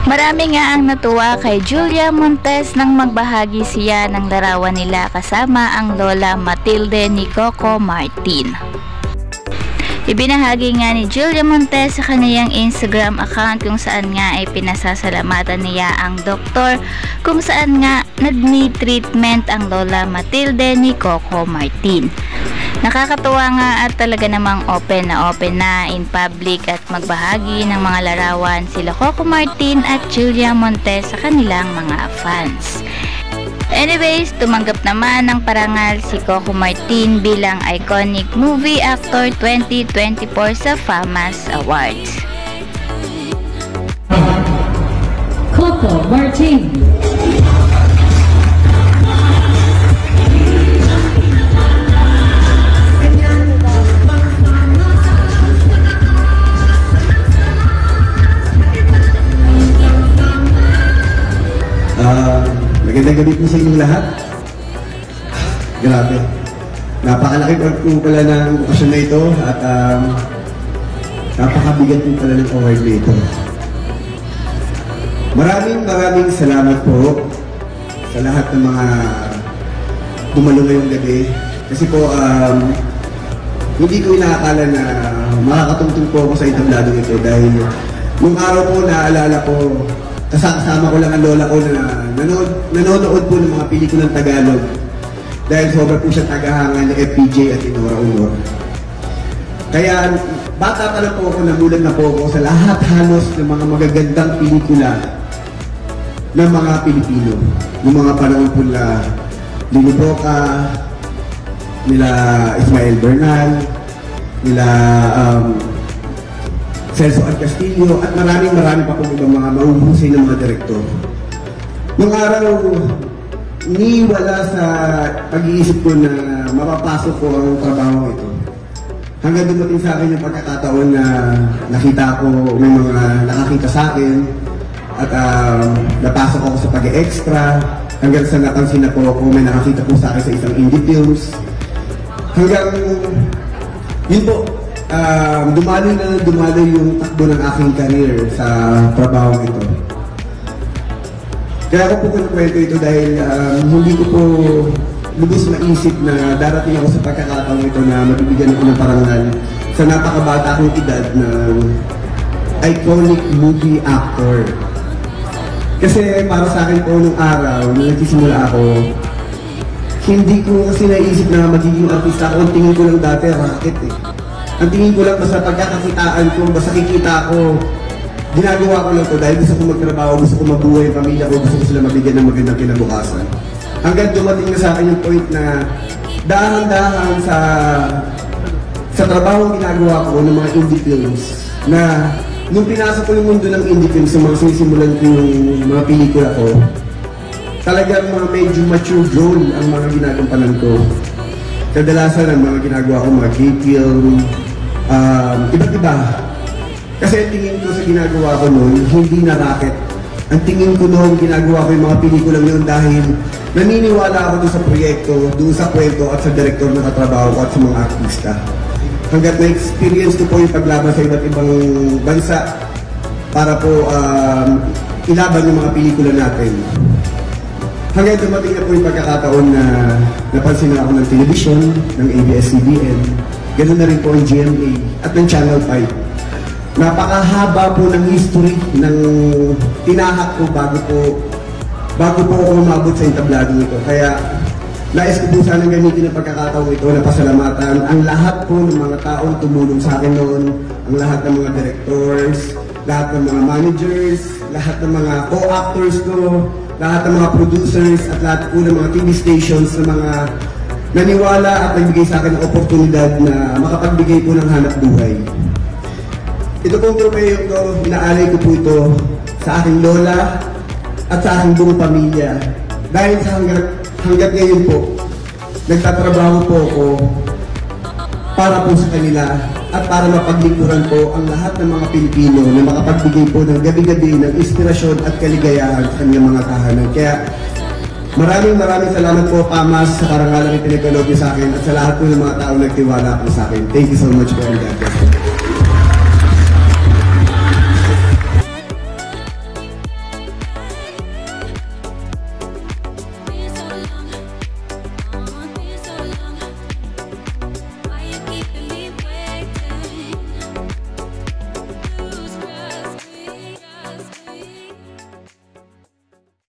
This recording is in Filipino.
Marami nga ang natuwa kay Julia Montes nang magbahagi siya ng larawan nila kasama ang Lola Matilde ni Coco Martin. Ibinahagi nga ni Julia Montes sa kaniyang Instagram account kung saan nga ay pinasasalamatan niya ang doktor kung saan nga nag-need treatment ang Lola Matilde ni Coco Martin. Nakakatuwa nga at talaga namang open na in public at magbahagi ng mga larawan sila Coco Martin at Julia Montes sa kanilang mga fans. Anyways, tumanggap naman ng parangal si Coco Martin bilang Iconic Movie Actor 2024 sa FAMAS Awards. Coco Martin. Magandang gabi po sa inyong lahat. Grabe. Napakalaki po pala ng okasyon na ito at napakabigat po pala ng award na ito. Maraming salamat po sa lahat ng mga dumalo ngayong gabi. Kasi po, hindi ko inaakala na makakatungtong po ako sa entablado ito dahil nung araw po naaalala ko, kasama ko lang ang lola ko na nanonood po ng mga pelikulang Tagalog dahil sobra po siya tagahangan ni FPJ at Inora Honor. Kaya bata pa lang po ako, nagulat na po ako sa lahat halos ng mga magagandang pelikula ng mga Pilipino. Yung mga panahon po na Lino Broca, nila Ismael Bernal, nila Celso at Castillo, at maraming pa po ibang mga mahuhusay ng mga direktor. Nung araw, wala sa pag-iisip ko na mapapasok ko ang trabaho ito. Hanggang dumating sa akin yung pagkakataon na nakita ko, may mga nakakita sa akin, at napasok ako sa pag-extra, hanggang sa napansin na po ako, may nakakita po sa akin sa isang indie films. Hanggang, yun po, dumalo yung takbo ng aking career sa trabaho ito. Kaya ako po kinukwento ito dahil hindi ko po lubos maisip na darating ako sa pagkakataon ito na mabibigyan ako ng parangal sa napakabata akong edad ng Iconic Movie Actor. Kasi para sa akin po nung araw, nung nagsisimula ako, hindi ko kasi naisip na magiging artista ako. Ang tingin ko lang dati, racket eh. Ang tingin ko lang basta pagkakakitaan ko, basta kikita ko, ginagawa ko lang to dahil gusto ko magtrabaho, gusto ko mabuhay yung pamilya ko, gusto ko sila mabigyan ng magandang kinabukasan. Hanggang dumating na sa akin yung point na dahan-dahan sa trabaho ginagawa ko ng mga indie films na nung pinasok ko yung mundo ng indie films, yung mga sinisimulan ko yung mga pelikula ko, talagang mga medyo mature role ang mga ginagampanan ko. Kadalasan ang mga ginagawa ko, mga gay film, iba't iba. Kasi ang tingin ko sa ginagawa ko noon, hindi na racket. Ang tingin ko noon, ginagawa ko yung mga pelikulang yun dahil naniniwala ako doon sa proyekto, doon sa kwento at sa direktor na katrabaho ko at sa mga artista. Hanggat na-experience ko po yung paglaban sa iba't ibang bansa para po ilaban yung mga pelikula natin. Hanggang dumating na po yung pagkakataon na napansin na ako ng television, ng ABS-CBN, ganoon na rin po ang GMA at ng Channel 5. Napakahaba po ng history ng tinahak ko bago po ako umabot sa entablado ito. Kaya nais ko po sanang gamitin ang pagkakataon ito na pasalamatan ang lahat po ng mga taong tumulong sa akin noon, ang lahat ng mga directors, lahat ng mga managers, lahat ng mga co-actors ko, lahat ng mga producers at lahat po ng mga TV stations na mga naniwala at nagbigay sa akin ng oportunidad na makapagbigay po ng hanap buhay. Ito pong tropeo ko, inaalay ko po ito sa aking lola at sa aking buong pamilya. Dahil sa hanggat ngayon po, nagtatrabaho po ako para po sa kanila at para mapaglingkuran po ang lahat ng mga Pilipino na makapagbigay po ng gabi-gabi ng inspirasyon at kaligayahan sa kanilang mga tahanan. Kaya maraming salamat po, Pamas, sa karangalan na pinagkaloob niyo sa akin at sa lahat po ng mga taong nagtiwala po sa akin. Thank you so much po, and God bless.